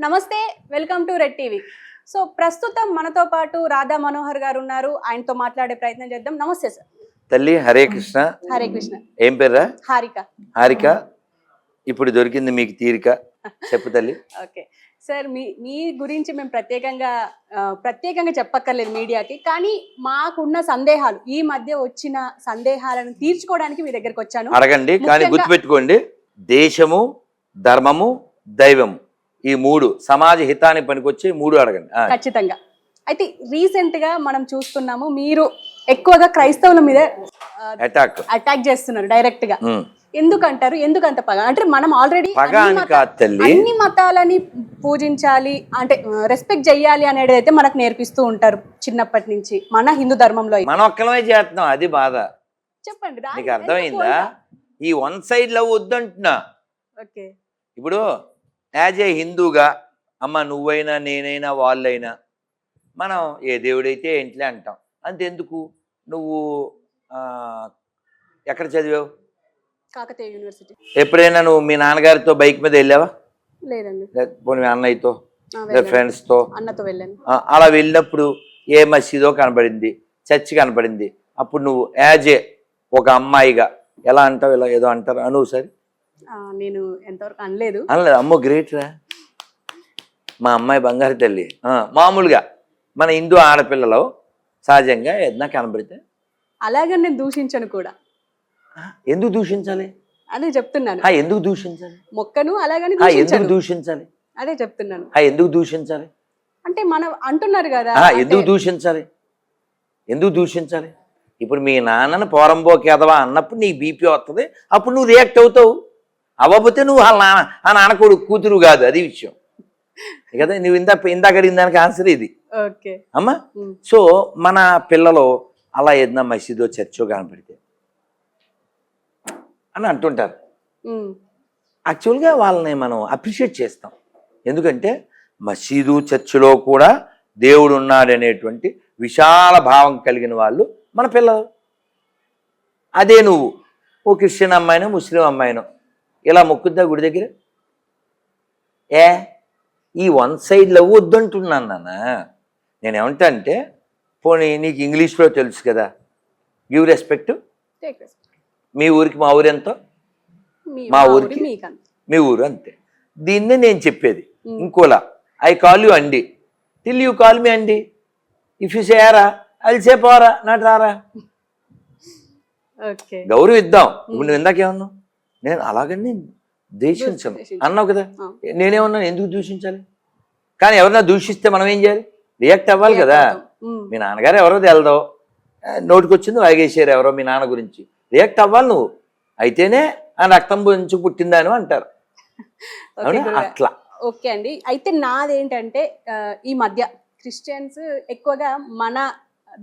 నమస్తే, welcome to red TV. So ప్రస్తుతం మనతో పాటు రాధా మనోహర్ గారు ఉన్నారు. ఆయనతో మాట్లాడే ప్రయత్నం చేద్దాం. నమస్తే సార్. తల్లి హరే కృష్ణ. హరే కృష్ణ. ఏం పేర్రా? హారిక. హారిక, ఇప్పుడు దొరికింది మీకు తీరిక. చెప్పు తల్లి. ఓకే సార్, మీ గురించి మేము ప్రత్యేకంగా చెప్పక్కర్లేదు మీడియాకి, కానీ మాకున్న సందేహాలు, ఈ మధ్య వచ్చిన సందేహాలను తీర్చుకోవడానికి మీ దగ్గరకు వచ్చాను. అడగండి, కానీ గుర్తుపెట్టుకోండి, దేశము, ధర్మము, దైవము, ఈ మూడు సమాజ హితానికి పనికొచ్చి మూడు అడగండి ఖచ్చితంగా. అయితే రీసెంట్ గా మనం చూస్తున్నాము, మీరు ఎక్కువగా క్రైస్తవుల మీద అటాక్ చేస్తున్నారు డైరెక్ట్ గా. ఎందుకంటారు? ఎందుకంత పగ? అంటే మనం ఆల్రెడీ అన్ని మతాలని పూజించాలి, అంటే రెస్పెక్ట్ చెయ్యాలి అనేది అయితే మనకు నేర్పిస్తూ ఉంటారు చిన్నప్పటి నుంచి మన హిందూ ధర్మంలో. మనం ఒక్కలమే చేస్తున్నాం, అది బాధ. చెప్పండి, నీకు అర్థమైందా? ఈ వన్ సైడ్ లవ్ వద్దంటున్నా. ఓకే, ఇప్పుడు యాజ్ ఏ హిందూగా అమ్మ నువ్వైనా నేనైనా వాళ్ళైనా మనం ఏ దేవుడైతే ఏంటిలే అంటాం. అంతెందుకు, నువ్వు ఎక్కడ చదివావు? కాకతీయ యూనివర్సిటీ. ఎప్పుడైనా నువ్వు మీ నాన్నగారితో బైక్ మీద వెళ్ళావా? లేదండి. లేకపోతే మీ అన్నయ్యతో, ఫ్రెండ్స్తో? అన్నతో వెళ్ళాను. అలా వెళ్ళినప్పుడు ఏ మసీదో కనబడింది, చర్చి కనబడింది, అప్పుడు నువ్వు యాజ్ ఏ ఒక అమ్మాయిగా ఎలా అంటావు? ఇలా ఏదో అంటారు అను. సరే, నేను ఎంతవరకు అనలేదు. అమ్మో గ్రేట్ రా, మా అమ్మాయి బంగారు తల్లి. మామూలుగా మన హిందూ ఆడపిల్లలు సహజంగా ఏదైనా కనబడితే అలాగే నేను దూషించను కూడా. ఎందుకు దూషించాలి? అదే చెప్తున్నాను. ఎందుకు దూషించాలి? మొక్కను అలాగని ఎందుకు దూషించాలి? అదే చెప్తున్నాను. ఎందుకు దూషించాలి? అంటే మనం అంటున్నారు కదా, ఎందుకు దూషించాలి? ఎందుకు దూషించాలి? ఇప్పుడు మీ నాన్నని పోరంబోకి ఎదవా అన్నప్పుడు నీకు బీపీ వస్తుంది, అప్పుడు నువ్వు రియాక్ట్ అవుతావు. అవ్వకపోతే నువ్వు వాళ్ళ నాన్న కొడుకు కూతురు కాదు, అది విషయం కదా. నువ్వు ఇందాక అడిగిన దానికి ఆన్సర్ ఇది అమ్మా. సో మన పిల్లలు అలా ఏదైనా మసీదో చర్చో కనపడితే అని అంటుంటారు. యాక్చువల్గా వాళ్ళని మనం అప్రిషియేట్ చేస్తాం, ఎందుకంటే మసీదు చర్చిలో కూడా దేవుడు ఉన్నాడనేటువంటి విశాల భావం కలిగిన వాళ్ళు మన పిల్లలు. అదే నువ్వు ఓ క్రిస్టియన్ అమ్మాయినో ముస్లిం అమ్మాయినో ఇలా మొక్కుద్దా గుడి దగ్గర? ఈ వన్ సైడ్ లవ్ వద్దంటున్నాను నాన్న. నేనేమంటా అంటే, పోనీ నీకు ఇంగ్లీష్లో తెలుసు కదా, గివ్ రెస్పెక్ట్. మీ ఊరికి మా ఊరు ఎంతో, మా ఊరికి మీ ఊరు అంతే. దీన్నే నేను చెప్పేది. ఇంకోలా, ఐ కాల్ యూ అండి టిల్ యూ కాల్ మీ అండి. ఇఫ్ యూ సేరా అది సేపోరా నాటు రారా. గౌరవం ఇద్దాం. ఇప్పుడు నువ్వు ఇందాకేమన్నావు? నేను అలాగని దూషించను అన్నావు కదా. నేనేమన్నా ఎందుకు దూషించాలి? కానీ ఎవరైనా దూషిస్తే మనం ఏం చేయాలి? రియాక్ట్ అవ్వాలి కదా. మీ నాన్నగారు ఎవరో తెలదో, నోటికొచ్చింది వాగేసారు ఎవరో మీ నాన్న గురించి, రియాక్ట్ అవ్వాలి నువ్వు. అయితేనే ఆ రక్తం గురించి పుట్టిందాను అంటారు. అట్లా. ఓకే అండి. అయితే నాదేంటంటే, ఈ మధ్య క్రిస్టియన్స్ ఎక్కువగా మన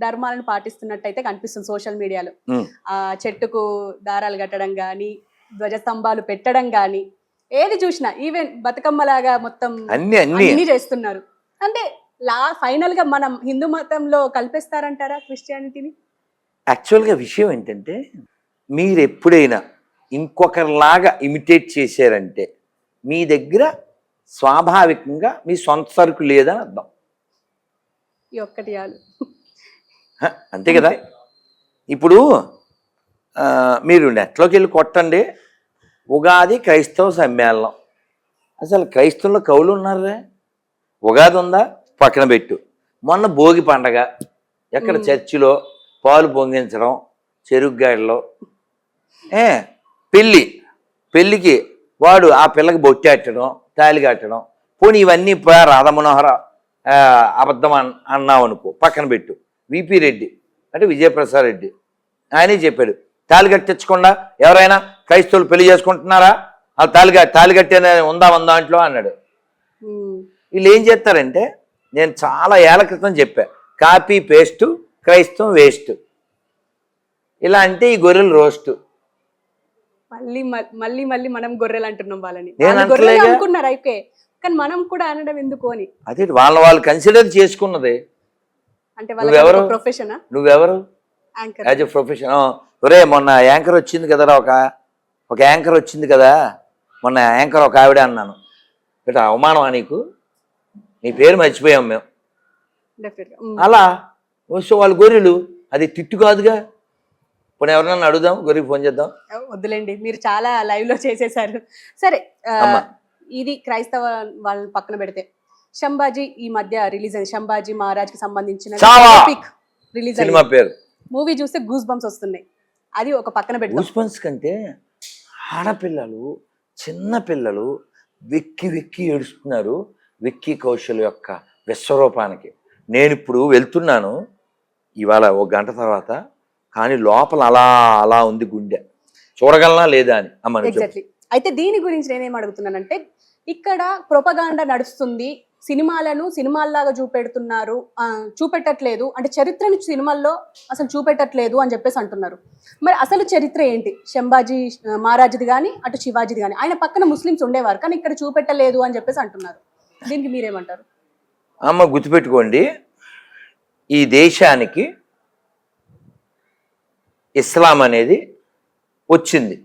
ధర్మాలను పాటిస్తున్నట్టయితే కనిపిస్తుంది సోషల్ మీడియాలో. చెట్టుకు దారాలు కట్టడం కానీ, ధ్వజస్తంభాలు పెట్టడం కానీ, ఏది చూసినా ఈవెన్ బతుకమ్మలాగా మొత్తం అన్ని చేస్తున్నారు. అంటే ఫైనల్ గా మనం హిందూ మతంలో కల్పిస్తారంటారా క్రిస్టియానిటీని? యాక్చువల్గా విషయం ఏంటంటే, మీరు ఎప్పుడైనా ఇంకొకరిలాగా ఇమిటేట్ చేశారంటే మీ దగ్గర స్వాభావికంగా మీ సొంత సరుకు లేదని అర్థం. ఈ ఒక్కటి చాలు, అంతే కదా. ఇప్పుడు మీరు నెట్లోకి వెళ్ళి కొట్టండి, ఉగాది క్రైస్తవ సమ్మేళనం. అసలు క్రైస్తవుల్లో కవులు ఉన్నారే? ఉగాది ఉందా? పక్కన పెట్టు. మొన్న భోగి పండగ, ఎక్కడ చర్చిలో పాలు పొంగించడం, చెరుగ్గాడిలో పెళ్ళికి వాడు ఆ పిల్లకి బొట్టెట్టడం, తాళి కట్టడం. పోనీ ఇవన్నీ రాధమనోహర అబద్ధం అన్నావు అనుకో, పక్కన పెట్టు. విపి రెడ్డి అంటే విజయప్రసాద్ రెడ్డి, ఆయనే చెప్పాడు, తాళి కట్టించకుండా ఎవరైనా క్రైస్తవులు పెళ్లి చేసుకుంటున్నారా? ఆ తాళి కట్టేది ఉందా దాంట్లో అన్నాడు. వీళ్ళు ఏం చేస్తారంటే, నేను చాలా ఏళ్ల క్రితం చెప్పా, కాపీ పేస్ట్, క్రైస్తవం వేస్ట్. ఇలా అంటే ఈ గొర్రెలు రోస్ట్. మళ్ళీ మళ్ళీ మనం గొర్రెలు అంటున్నాం వాళ్ళని. అనుకున్నారు అయితే, కానీ మనం కూడా అనడం ఎందుకు అని. అదే వాళ్ళు కన్సిడర్ చేసుకున్నది. అంటే వాళ్ళ ప్రొఫెషనా? నువ్వెవరు యాజ్ ఎ ప్రొఫెషన్? ఒరే మొన్న యాంకర్ వచ్చింది కదరా, ఒక యాంకర్ వచ్చింది కదా మొన్న, యాంకర్ ఒక ఆవిడ అన్నాను. ఇట్లా అవమానమా నీకు? నీ పేరు మర్చిపోయాం మేము డెఫినెట్గా. అలా. సో వాళ్ళు గొర్రెలు, అది తిట్టు కాదుగా. ఇప్పుడు ఎవరినన్నా అడుగుదాం, గొర్రెకి ఫోన్ చేద్దాం. వద్దులేండి, మీరు చాలా లైవ్ లో చేసేసారు. సరే, అమ్మా. ఇది క్రైస్తవ వాళ్ళని పక్కన పెడితే శంభాజీ ఈ మధ్య రిలీజ్ అయింది. శంభాజీ మహారాజ్ కి సంబంధించిన రిలీజ్ సినిమా పేరు. మూవీ చూస్తే గూస్ బంప్స్ వస్తున్నాయి. అది ఒక పక్కన పెడతాం. గూస్ బంప్స్ కంటే ఆడపిల్లలు, చిన్న పిల్లలు వెక్కి వెక్కి ఏడుస్తున్నారు విక్కీ కౌశల్ యొక్క విశ్వరూపానికి. నేను ఇప్పుడు వెళ్తున్నాను ఇవాళ 1 గంట తర్వాత, కానీ లోపల అలా అలా ఉంది గుండె, చూడగలనా లేదా అని. ఎగ్జాక్ట్లీ. అయితే దీని గురించి నేనేం అడుగుతున్నానంటే, ఇక్కడ ప్రొపగాండా నడుస్తుంది, సినిమాలను సినిమాల్లాగా చూపెట్టట్లేదు, అంటే చరిత్రను సినిమాల్లో అసలు చూపెట్టట్లేదు అని చెప్పేసి అంటున్నారు. మరి అసలు చరిత్ర ఏంటి? శంభాజీ మహారాజుది కానీ అటు శివాజీది కానీ, ఆయన పక్కన ముస్లిమ్స్ ఉండేవారు కానీ ఇక్కడ చూపెట్టలేదు అని చెప్పేసి అంటున్నారు. దీనికి మీరేమంటారు? అమ్మ గుర్తుపెట్టుకోండి, ఈ దేశానికి ఇస్లాం అనేది వచ్చింది,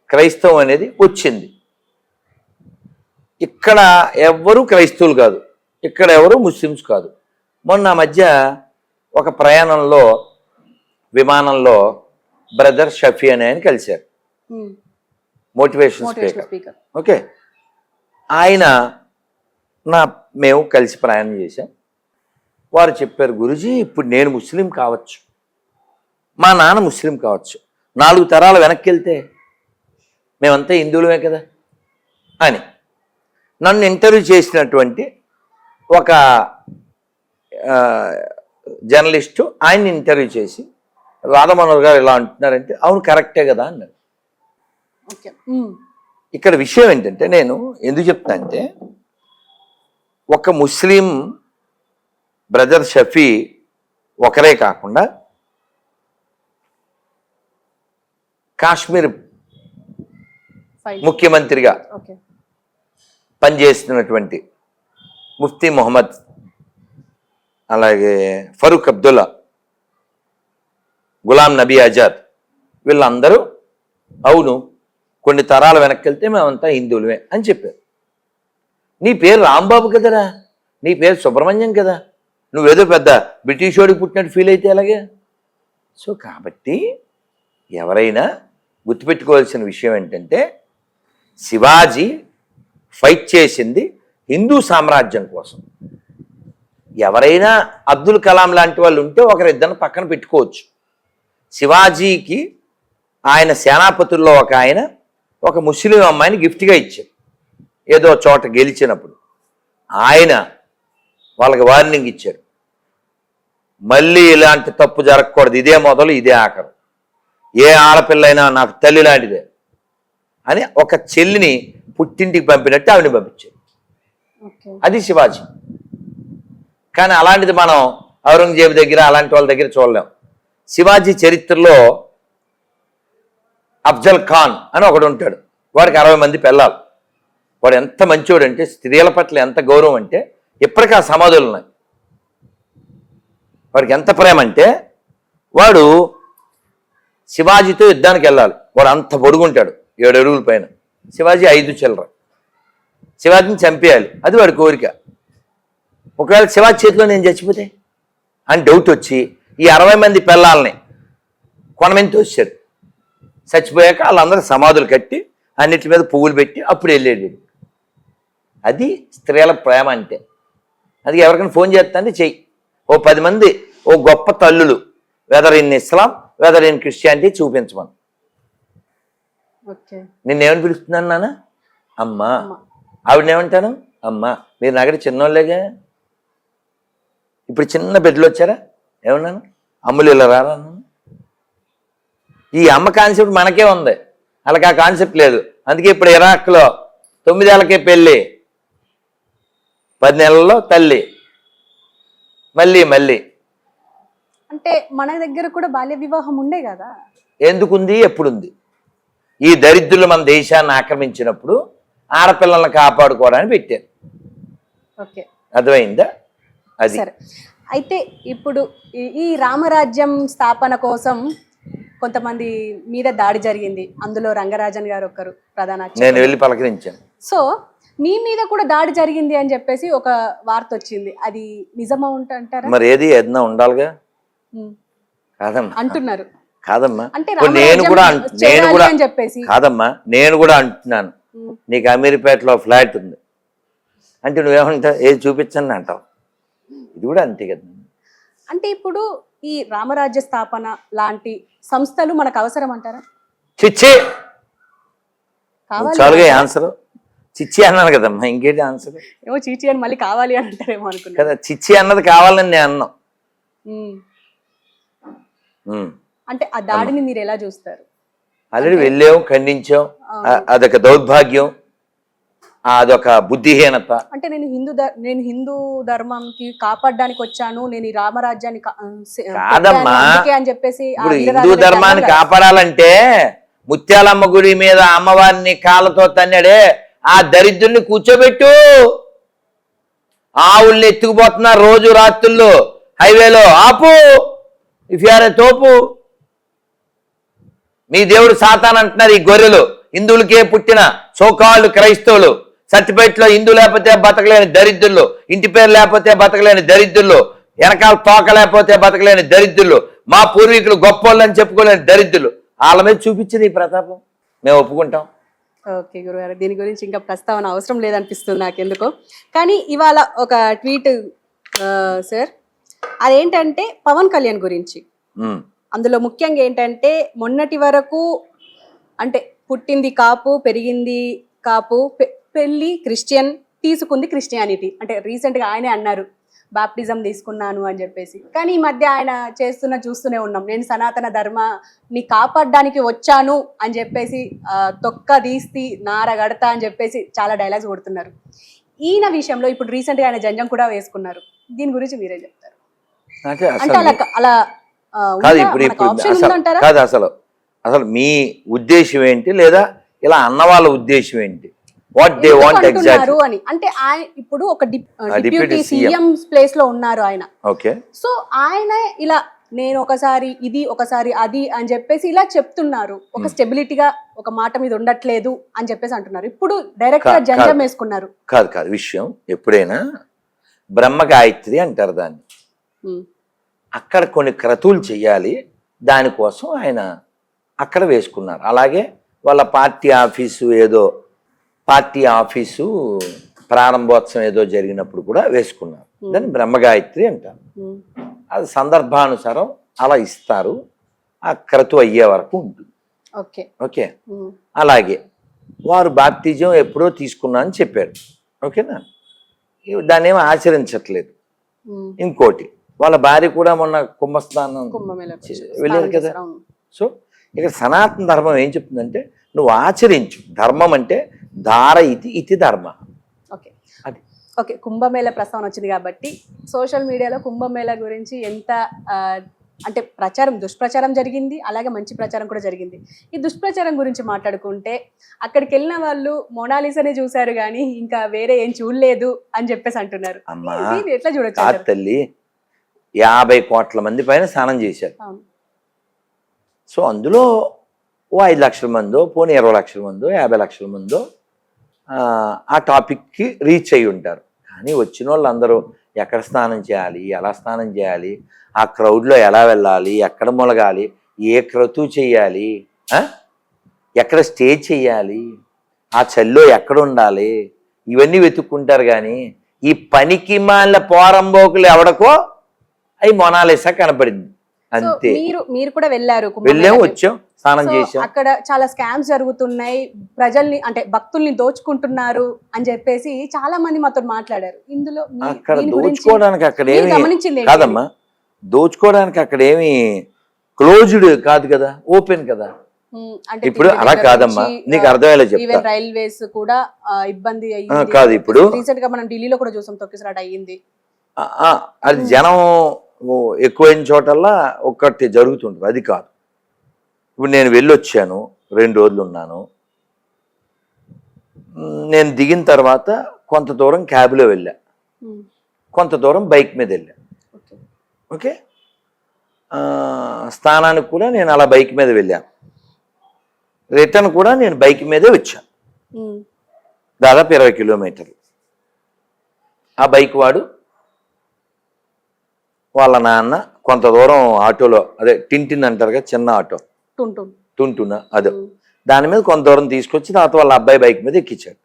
క్రైస్తవం అనేది వచ్చింది. ఇక్కడ ఎవ్వరూ క్రైస్తవులు కాదు, ఇక్కడ ఎవరు ముస్లిమ్స్ కాదు. మొన్న మధ్య ఒక ప్రయాణంలో విమానంలో బ్రదర్ షఫీ అని ఆయన కలిశారు, మోటివేషన్ స్పీకర్. ఓకే, ఆయన మేము కలిసి ప్రయాణం చేశాం. వారు చెప్పారు, గురూజీ ఇప్పుడు నేను ముస్లిం కావచ్చు, మా నాన్న ముస్లిం కావచ్చు, 4 తరాలు వెనక్కి వెళ్తే మేమంతా హిందువులమే కదా అని. నన్ను ఇంటర్వ్యూ చేసినటువంటి ఒక జర్నలిస్టు ఆయన్ని ఇంటర్వ్యూ చేసి, రాధామనోహర్ గారు ఇలా అంటున్నారంటే అవును కరెక్టే కదా అన్నారు. ఇక్కడ విషయం ఏంటంటే, నేను ఎందుకు చెప్తా అంటే, ఒక ముస్లిం బ్రదర్ షఫీ ఒకరే కాకుండా కాశ్మీర్ ముఖ్యమంత్రిగా పనిచేస్తున్నటువంటి ముఫ్తీ మొహమ్మద్, అలాగే ఫరూక్ అబ్దుల్లా, గులాం నబీ ఆజాద్, వీళ్ళందరూ అవును కొన్ని తరాల వెనక్కి వెళ్తే మేమంతా హిందువులమే అని చెప్పారు. నీ పేరు రాంబాబు కదరా, నీ పేరు సుబ్రహ్మణ్యం కదా, నువ్వేదో పెద్ద బ్రిటిష్ వాడికి పుట్టినట్టు ఫీల్ అయితే అలాగే. సో కాబట్టి ఎవరైనా గుర్తుపెట్టుకోవాల్సిన విషయం ఏంటంటే, శివాజీ ఫైట్ చేసింది హిందూ సామ్రాజ్యం కోసం. ఎవరైనా అబ్దుల్ కలాం లాంటి వాళ్ళు ఉంటే ఒకరిద్దరిని పక్కన పెట్టుకోవచ్చు. శివాజీకి ఆయన సేనాపతుల్లో ఒక ఆయన ఒక ముస్లిం అమ్మాయిని గిఫ్ట్గా ఇచ్చారు ఏదో చోట గెలిచినప్పుడు. ఆయన వాళ్ళకి వార్నింగ్ ఇచ్చారు, మళ్ళీ ఇలాంటి తప్పు జరగకూడదు, ఇదే మొదలు ఇదే ఆఖరు, ఏ ఆడపిల్లైనా నాకు తల్లి లాంటిదే అని ఒక చెల్లిని పుట్టింటికి పంపినట్టు ఆవిడని పంపించారు. అది శివాజీ. కానీ అలాంటిది మనం ఔరంగజేబు దగ్గర అలాంటి వాళ్ళ దగ్గర చూడలేం. శివాజీ చరిత్రలో అఫ్జల్ ఖాన్ అని ఒకడు ఉంటాడు, వాడికి 60 మంది పిల్లలు. వాడు ఎంత మంచివాడు అంటే, స్త్రీల పట్ల ఎంత గౌరవం అంటే, ఇప్పటికీ ఆ సమాధులు ఉన్నాయి. వాడికి ఎంత ప్రేమ అంటే, వాడు శివాజీతో యుద్ధానికి వెళ్ళాలి, వాడు అంత పొడుగుంటాడు 7 అడుగుల పైన, శివాజీ 5 చిల్లర. శివాజీని చంపేయాలి, అది వాడి కోరిక. ఒకవేళ శివాజీ చేతిలో నేను చచ్చిపోతే అని డౌట్ వచ్చి ఈ 60 మంది పిల్లల్ని కొనమని తోశారు. చచ్చిపోయాక వాళ్ళందరూ సమాధులు కట్టి అన్నిటి మీద పువ్వులు పెట్టి అప్పుడు వెళ్ళేది. అది స్త్రీల ప్రేమ అంటే. అది ఎవరికైనా ఫోన్ చేస్తాంటే చెయ్యి, ఓ 10 మంది ఓ గొప్ప తల్లులు, whether in Islam whether in Christianity చూపించమను. నిన్నేమని పిలుస్తున్నాను నాన్న? అమ్మా. ఆవిడనేమంటాను? అమ్మా. మీరు నాగడి చిన్నోళ్ళేగా, ఇప్పుడు చిన్న బిడ్డలు వచ్చారా, ఏమన్నాను? అమ్ములు ఇలా రారా. ఈ అమ్మ కాన్సెప్ట్ మనకే ఉంది, వాళ్ళకి ఆ కాన్సెప్ట్ లేదు. అందుకే ఇప్పుడు ఇరాక్లో 9 ఏళ్ళకే పెళ్ళి, 10 నెలల్లో తల్లి, మళ్ళీ మళ్ళీ. అంటే మన దగ్గర కూడా బాల్య వివాహం ఉండే కదా. ఎందుకుంది? ఎప్పుడుంది? ఈ దరిద్రులు మన దేశాన్ని ఆక్రమించినప్పుడు ఆడపిల్లల్ని కాపాడుకోవడానికి పెట్టారు. అర్థమైందా? అది. అయితే ఇప్పుడు ఈ రామరాజ్యం స్థాపన కోసం కొంతమంది మీద దాడి జరిగింది, అందులో రంగరాజన్ గారు ఒకరు ప్రధాన. నేను వెళ్ళి పలకరించాను. సో మీ మీద కూడా దాడి జరిగింది అని చెప్పేసి ఒక వార్త వచ్చింది, అది నిజమా అంటారా? మరి ఏదైనా ఉండాలిగా. ఉమ్. కాదమ్మా అంటున్నారు. కాదమ్మా అంటే ఇప్పుడు నేను కూడా అని చెప్పేసి. కాదమ్మా నేను కూడా అంటున్నాను, నీకు అమీర్పేటలో ఫ్లాట్ ఉంది అంటే నువ్వేమంటావు, ఏది చూపించండి అంటావు. ఇది కూడా అంతే కదా. అంటే ఇప్పుడు ఈ రామరాజ్య స్థాపన లాంటి సంస్థలు మనకు అవసరం అంటారా? చిచ్చి కావాలి చాలుగా ఆన్సర్. చిచ్చి అన్నాను కదమ్మా, ఇంకేంటి ఆన్సర్? ఏమో చీచి అని మళ్ళీ కావాలి అని అంటారేమో అనుకున్నా కదా. చిచ్చి అన్నది కావాలని నేను అన్నాం. అంటే ఆ దాడిని మీరు ఎలా చూస్తారు? ఆల్రెడీ వెళ్ళాం, ఖండించాం. అదొక దౌర్భాగ్యం, అదొక బుద్ధిహీనత. అంటే నేను హిందూ ధర్మంకి కాపాడడానికి వచ్చాను, నేను ఈ రామరాజ్యాన్ని కాదమ్మా అని చెప్పేసి. ఇప్పుడు హిందూ ధర్మాన్ని కాపాడాలంటే ముత్యాలమ్మ గుడి మీద అమ్మవారిని కాళ్ళతో తన్నాడే ఆ దరిద్రుని కూర్చోబెట్టు. ఆవుల్ని ఎత్తుకుపోతున్నారు రోజు రాత్రుల్లో హైవేలో, ఆపు. ఇఫ్ యూఆర్ ఏ తోపు. మీ దేవుడు సాతాన్ అంటున్నారు ఈ గొర్రెలు. హిందువులకే పుట్టిన సోకాళ్ళు క్రైస్తవులు, సర్టిఫికేట్లో హిందూ లేకపోతే బతకలేని దరిద్రులు, ఇంటి పేరు లేకపోతే బతకలేని దరిద్రులు, వెనకాల తోక లేకపోతే బతకలేని దరిద్రులు, మా పూర్వీకులు గొప్పోళ్ళు అని చెప్పుకోలేని దరిద్రులు. వాళ్ళ మీద చూపించింది ఈ ప్రతాపం, మేము ఒప్పుకుంటాం. ఓకే గురుగారు, దీని గురించి ఇంకా ప్రస్తావన అవసరం లేదనిపిస్తుంది నాకెందుకో. కానీ ఇవాళ ఒక ట్వీట్ సార్, అదేంటంటే పవన్ కళ్యాణ్ గురించి. అందులో ముఖ్యంగా ఏంటంటే మొన్నటి వరకు అంటే పుట్టింది కాపు, పెరిగింది కాపు, పెళ్ళి క్రిస్టియన్, తీసుకుంది క్రిస్టియానిటీ. అంటే రీసెంట్గా ఆయనే అన్నారు బాప్టిజం తీసుకున్నాను అని చెప్పేసి. కానీ ఈ మధ్య ఆయన చూస్తూనే ఉన్నాం, నేను సనాతన ధర్మాన్ని కాపాడడానికి వచ్చాను అని చెప్పేసి తొక్క తీస్తి నారగడతా అని చెప్పేసి చాలా డైలాగ్స్ కొడుతున్నారు. ఈయన విషయంలో ఇప్పుడు రీసెంట్గా ఆయన జంజం కూడా వేసుకున్నారు. దీని గురించి మీరే చెప్తారు. అంటే అలా కాదు అసలు మీ ఉద్దేశం ఏంటి, లేదా ఇలా అన్న వాళ్ళ ఉద్దేశం ఏంటి? వాట్ దే వాంట్ ఎగ్జాక్ట్లీ అని అంటే ఆయన ఇప్పుడు ఒక డిప్యూటీ సీఎం ప్లేస్ లో ఉన్నారు ఆయన. ఓకే. సో ఆయన ఇలా నేను ఒకసారి ఇది ఒకసారి అది అని చెప్పేసి ఇలా చెప్తున్నారు, ఒక స్టెబిలిటీగా ఒక మాట మీద ఉండట్లేదు అని చెప్పేసి అంటున్నారు. ఇప్పుడు డైరెక్ట్ గా జంజం వేసుకున్నారు. కాదు విషయం ఎప్పుడైనా బ్రహ్మ గాయత్రి అంటారు దాన్ని. అక్కడ కొన్ని క్రతువులు చెయ్యాలి, దానికోసం ఆయన అక్కడ వేసుకున్నారు. అలాగే వాళ్ళ పార్టీ ఆఫీసు ప్రారంభోత్సవం ఏదో జరిగినప్పుడు కూడా వేసుకున్నారు. దాన్ని బ్రహ్మగాయత్రి అంటారు. అది సందర్భానుసారం అలా ఇస్తారు, ఆ క్రతువు అయ్యే వరకు ఉంటుంది. ఓకే. అలాగే వారు బాప్తిజం ఎప్పుడో తీసుకున్నా అని చెప్పారు. ఓకేనా, దాన్ని ఏమో ఆచరించట్లేదు. ఇంకోటి, వాళ్ళ భార్య కూడా మొన్న కుంభస్నానం వెళ్ళారు కదా. సో ఇక్కడ సనాతన ధర్మం ఏం చెప్తుందంటే నువ్వు ఆచరించు. ధర్మం అంటే ధార ఇది ధర్మ. ఓకే, కుంభమేళ ప్రస్తావన వచ్చింది కాబట్టి సోషల్ మీడియాలో కుంభమేళ గురించి ఎంత అంటే దుష్ప్రచారం జరిగింది, అలాగే మంచి ప్రచారం కూడా జరిగింది. ఈ దుష్ప్రచారం గురించి మాట్లాడుకుంటే అక్కడికి వెళ్ళిన వాళ్ళు మోనాలిసానే చూశారు కానీ ఇంకా వేరే ఏం చూడలేదు అని చెప్పేసి అంటున్నారు. ఎట్లా చూడొచ్చు తల్లి? 50 కోట్ల మంది పైన స్నానం చేశారు. సో అందులో 5 లక్షల మందో, పోనీ 20 లక్షల మందో, 50 లక్షల మందో ఆ టాపిక్కి రీచ్ అయ్యి ఉంటారు. కానీ వచ్చిన వాళ్ళందరూ ఎక్కడ స్నానం చేయాలి, ఎలా స్నానం చేయాలి, ఆ క్రౌడ్లో ఎలా వెళ్ళాలి, ఎక్కడ మొలగాలి, ఏ క్రతువు చేయాలి, ఎక్కడ స్టే చేయాలి, ఆ చల్లో ఎక్కడ ఉండాలి, ఇవన్నీ వెతుక్కుంటారు. కానీ ఈ పనికి మాల పోరంబోకులు ఎవడకో అవి మొనాలిసా కనపడింది అంతే. మీరు కూడా వెళ్ళారు, వెళ్ళాము, వచ్చాం, స్నానం చేసాం. అక్కడ చాలా స్కామ్స్ జరుగుతున్నాయి, ప్రజల్ని అంటే భక్తుల్ని దోచుకుంటున్నారు అని చెప్పేసి చాలా మంది మాతో మాట్లాడారు. ఇందులో అక్కడ దోచుకోవడానికి అక్కడ ఏమి కాదమ్మా, దోచుకోవడానికి అక్కడ ఏమి క్లోజ్డ్ కాదు కదా, ఓపెన్ కదా. ఇప్పుడు అలా కాదమ్మా, నీకు అర్థమయ్యేలా చెప్తా. రైల్వేస్ కూడా ఇబ్బంది అయ్యింది కాదు. ఇప్పుడు రీసెంట్ గా మనం ఢిల్లీలో కూడా చూసాం, తొక్కిసలాట అయ్యింది. అది జనం ఎక్కువైన చోటల్లా ఒక్కటి జరుగుతుంటుంది, అది కాదు. ఇప్పుడు నేను వెళ్ళొచ్చాను, 2 రోజులు ఉన్నాను. నేను దిగిన తర్వాత కొంత దూరం క్యాబ్లో వెళ్ళా, కొంత దూరం బైక్ మీద వెళ్ళా. ఓకే, స్థానానికి కూడా నేను అలా బైక్ మీద వెళ్ళాను, రిటర్న్ కూడా నేను బైక్ మీదే వచ్చాను. దాదాపు 20 కిలోమీటర్లు. ఆ బైక్ వాడు వాళ్ళ నాన్న కొంత దూరం ఆటోలో, అదే టింటిన్ అంటారు కదా, చిన్న ఆటో, టుంటున్. టుంటున, అదే దాని మీద కొంత దూరం తీసుకొచ్చి తర్వాత వాళ్ళ అబ్బాయి బైక్ మీద ఎక్కించాడు.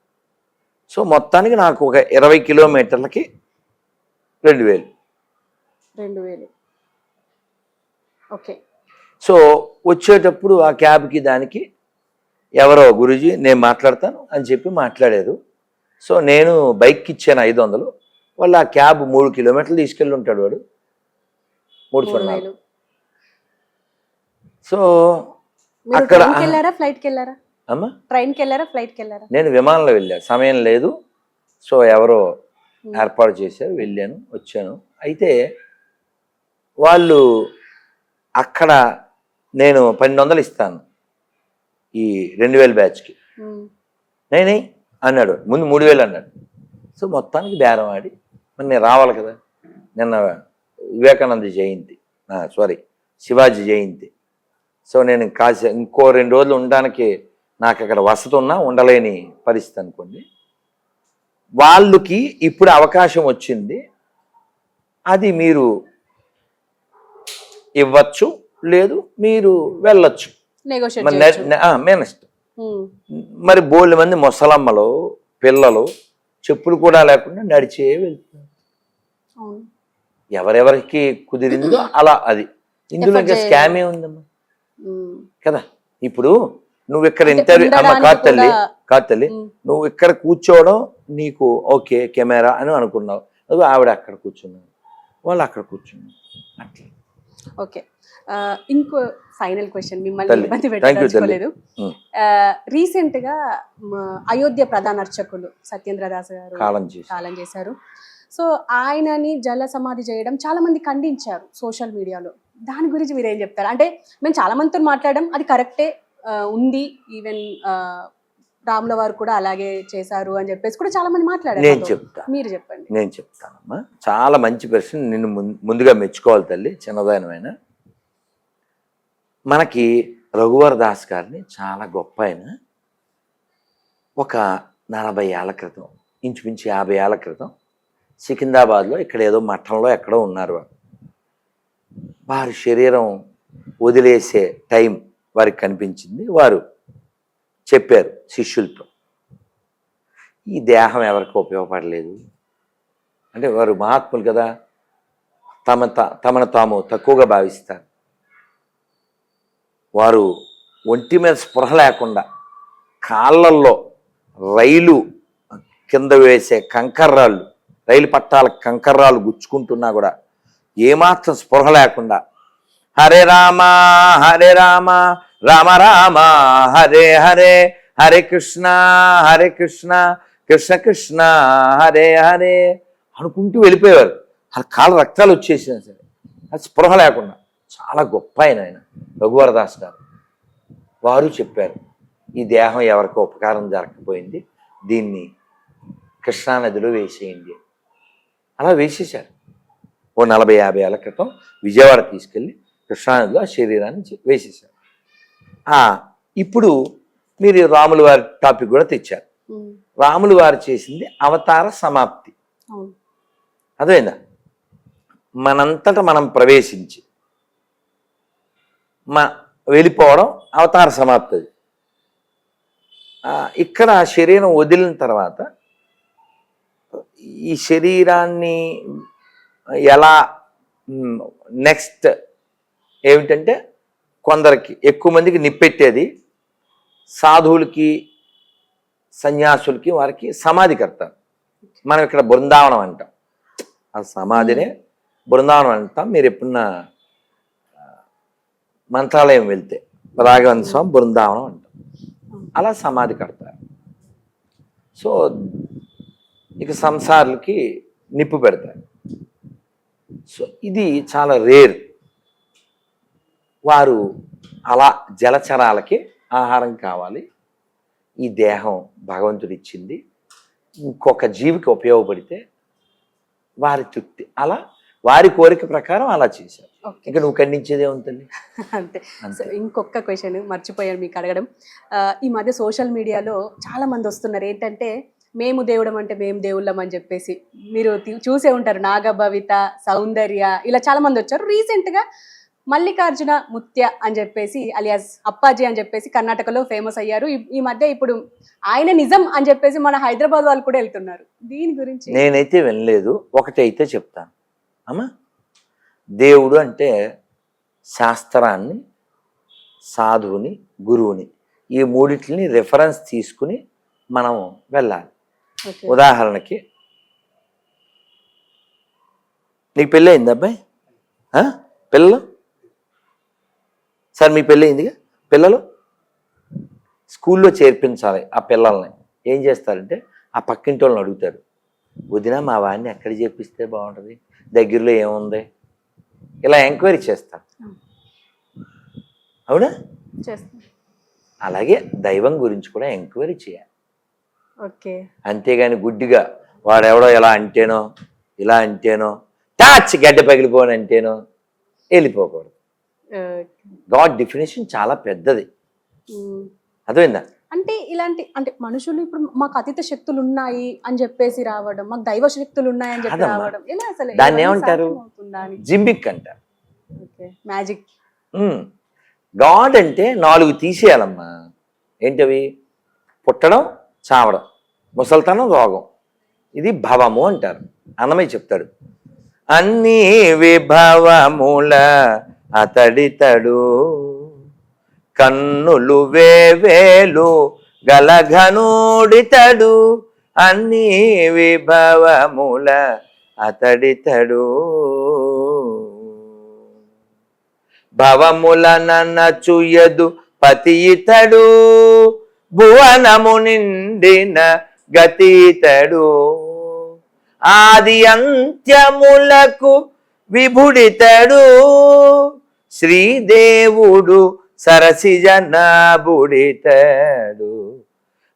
సో మొత్తానికి నాకు ఒక 20 కిలోమీటర్లకి 2000. 2000. ఓకే. సో వచ్చేటప్పుడు ఆ క్యాబ్కి దానికి ఎవరో గురూజీ నేను మాట్లాడతాను అని చెప్పి మాట్లాడారు. సో నేను బైక్కి ఇచ్చాను 500. వాళ్ళు ఆ క్యాబ్ 3 కిలోమీటర్లు తీసుకెళ్ళి ఉంటాడు వాడు, 304. 3000. సో మీరు అక్కడ ట్రైన్కి వెళ్ళారా, ఫ్లైట్కి వెళ్ళారా? అమ్మా ట్రైన్కి వెళ్ళారా, ఫ్లైట్కి వెళ్ళారా? నేను విమానంలో వెళ్ళా, సమయం లేదు. సో ఎవరో ఏర్పాటు చేశారు, వెళ్ళాను, వచ్చాను. అయితే వాళ్ళు అక్కడ నేను 1200 ఇస్తాను ఈ 2000 బ్యాచ్కి, నేనే అన్నాడు. ముందు 3000 అన్నాడు. సో మొత్తానికి బేరం ఆడి మరి నేను రావాలి కదా. నిన్న వివేకానంద జయంతి, సారీ శివాజీ జయంతి. సో నేను ఇంకో 2 రోజులు ఉండడానికి నాకు అక్కడ వసతి ఉన్నా ఉండలేని పరిస్థితి అనుకోండి. వాళ్ళకి ఇప్పుడు అవకాశం వచ్చింది, అది మీరు ఇవ్వచ్చు, లేదు మీరు వెళ్ళొచ్చు. మేనస్ట్ మరి బోల్డ్ మంది ముసలమ్మలు పిల్లలు చెప్పులు కూడా లేకుండా నడిచే వెళ్తున్నారు. ఎవరెవరికి కుదిరిందో అలా. అది ఇందులో ఇంకా స్కామ్ ఏముందమ్మా కదా. ఇప్పుడు నువ్వు ఇక్కడ ఇంటర్వ్యూ అమ్మ కాదు తల్లి, నువ్వు ఇక్కడ కూర్చోవడం నీకు ఓకే కెమెరా అని అనుకున్నావు, అది ఆవిడ అక్కడ కూర్చున్నావు, వాళ్ళు అక్కడ కూర్చున్నారు, అట్లా. ఓకే. ఇంకో ఫైనల్ క్వశ్చన్, మిమ్మల్ని ఇబ్బంది పెట్టలేదు. రీసెంట్ గా అయోధ్య ప్రధాన అర్చకులు సత్యేంద్ర దాస్ గారు కాలం చేశారు. సో ఆయనని జల సమాధి చేయడం చాలా మంది ఖండించారు సోషల్ మీడియాలో. దాని గురించి మీరు ఏం చెప్తారు? అంటే మేము చాలా మందితో మాట్లాడడం, అది కరెక్టే ఉంది, ఈవెన్ రాముల వారు కూడా అలాగే చేశారు అని చెప్పేసి కూడా చాలా మంది మాట్లాడారు. నేను చెప్తాను, మీరు చెప్పండి. నేను చెప్తానమ్మా. చాలా మంచి ప్రశ్న, నిన్ను ముందుగా మెచ్చుకోవాలి తల్లి, చిన్నదానమైన. మనకి రఘువర్ దాస్ గారిని చాలా గొప్ప ఆయన. ఒక 40 ఏళ్ల క్రితం, ఇంచుమించు 50 ఏళ్ల క్రితం సికింద్రాబాద్లో ఇక్కడ ఏదో మఠంలో ఎక్కడో ఉన్నారు. వారి శరీరం వదిలేసే టైం వారికి కనిపించింది. వారు చెప్పారు శిష్యులతో, ఈ దేహం ఎవరికి ఉపయోగపడలేదు అంటే, వారు మహాత్ములు కదా, తమను తాము తక్కువగా భావిస్తారు. వారు ఒంటి మీద స్పృహ లేకుండా కాళ్ళల్లో రైలు కింద వేసే కంకర్రాళ్ళు, రైలు పట్టాల కంకర్రాలు గుచ్చుకుంటున్నా కూడా ఏమాత్రం స్పృహ లేకుండా హరే రామ రామ రామ హరే హరే, హరే కృష్ణ కృష్ణ కృష్ణ హరే హరే అనుకుంటూ వెళ్ళిపోయేవారు. వాళ్ళ కాళ్ళ రక్తాలు వచ్చేసినా సరే అది స్పృహ లేకుండా. చాలా గొప్ప ఆయన రఘువర్ దాస్ గారు. వారు చెప్పారు, ఈ దేహం ఎవరికో ఉపకారం జరగకపోయింది, దీన్ని కృష్ణానదిలో వేసేయండి. అలా వేసేశారు. ఓ 40-50 ఏళ్ల క్రితం విజయవాడ తీసుకెళ్ళి కృష్ణానదిలో ఆ శరీరాన్ని వేసేశారు. ఇప్పుడు మీరు రాముల వారి టాపిక్ కూడా తెచ్చారు. రాములు వారు చేసింది అవతార సమాప్తి. అదేనా, మనంతటా మనం ప్రవేశించి వెళ్ళిపోవడం అవతార సమాప్తి. ఇక్కడ శరీరం వదిలిన తర్వాత ఈ శరీరాన్ని ఎలా నెక్స్ట్ ఏమిటంటే, కొందరికి ఎక్కువ మందికి నిప్పెట్టేది సాధువులకి సన్యాసులకి, వారికి సమాధి కడతారు. మనం ఇక్కడ బృందావనం అంటాం, ఆ సమాధినే బృందావనం అంటాం. మీరు ఎప్పుడన్నా మంత్రాలయం వెళ్తే రాఘవేంద్ర స్వామి బృందావనం అంటాం, అలా సమాధి కడతారు. సో ఇక సంసారులకి నిప్పు పెడతారు. సో ఇది చాలా రేర్. వారు అలా జలచరాలకి ఆహారం కావాలి, ఈ దేహం భగవంతుడు ఇచ్చింది, ఇంకొక జీవికి ఉపయోగపడితే వారి తృప్తి, అలా వారి కోరిక ప్రకారం అలా చేశారు. ఇంకా నువ్వు ఖండించేదే ఉంటుంది. అంతే. ఇంకొక క్వశ్చన్ మర్చిపోయాను మీకు అడగడం. ఈ మధ్య సోషల్ మీడియాలో చాలా మంది వస్తున్నారు ఏంటంటే, మేము దేవుడం అంటే మేము దేవుళ్ళం అని చెప్పేసి మీరు చూసే ఉంటారు. నాగభవిత, సౌందర్య ఇలా చాలా మంది వచ్చారు. రీసెంట్ గా మల్లికార్జున ముత్య అని చెప్పేసి అలియాస్ అప్పాజీ అని చెప్పేసి కర్ణాటకలో ఫేమస్ అయ్యారు. ఈ మధ్య ఇప్పుడు ఆయన నిజం అని చెప్పేసి మన హైదరాబాద్ వాళ్ళు కూడా వెళ్తున్నారు. దీని గురించి నేనైతే వినలేదు. ఒకటైతే చెప్తాను అమ్మా, దేవుడు అంటే శాస్త్రాన్ని, సాధువుని, గురువుని ఈ మూడిటిని రిఫరెన్స్ తీసుకుని మనం వెళ్ళాలి. ఉదాహరణకి నీకు పెళ్ళి అయింది అబ్బాయి, పిల్లలు సార్ మీ పెళ్ళి అయిందిగా, పిల్లలు స్కూల్లో చేర్పించాలి. ఆ పిల్లల్ని ఏం చేస్తారంటే ఆ పక్కింటి వాళ్ళని అడుగుతారు, వదిన మా వాడిని ఎక్కడ చేర్పిస్తే బాగుంటుంది, దగ్గరలో ఏముంది, ఇలా ఎంక్వైరీ చేస్తారు. అవునా? అలాగే దైవం గురించి కూడా ఎంక్వైరీ చేయాలి. అంతేగాని గుడ్డిగా వాడెవడో ఎలా అంటేనో ఇలా అంటేనో టాచ్ గడ్డ పగిలిపోని అంటేనో వెళ్ళిపోకూడదు. గాడ్ డెఫినేషన్ చాలా పెద్దది, అర్థమైందా? అంటే ఇలాంటి అంటే మనుషులు ఇప్పుడు మాకు అతీత శక్తులు ఉన్నాయి అని చెప్పేసి రావడం, మాకు దైవ శక్తులు ఉన్నాయి అని చెప్పి రావడం, దాన్ని ఏమంటారు? జింబిక్ అంటారు, మ్యాజిక్. గాడ్ అంటే 4 తీసేయాలమ్మా. ఏంటవి? పుట్టడం, చావడం, ముసల్తనం, రోగం. ఇది భవము అంటారు. అన్నమయ్య చెప్తాడు, అన్ని విభవముల అతడితడు, కన్నులు వేవేలు గలఘనుడితడు, అన్ని విభవముల అతడితడు, భవముల నన్నచుయదు పతియితడు, భువనము నిండిన గతితడు, ఆది అంత్యములకు విభుడితడు, శ్రీదేవుడు సరసిజనాభుడితడు,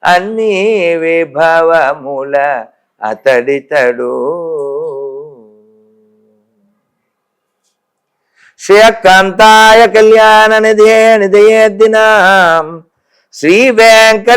అన్ని విభవముల అతడితడు, శ్రీకాంతాయ కళ్యాణ నిధే నిధయేద్దినాం శ్రీ వెంకట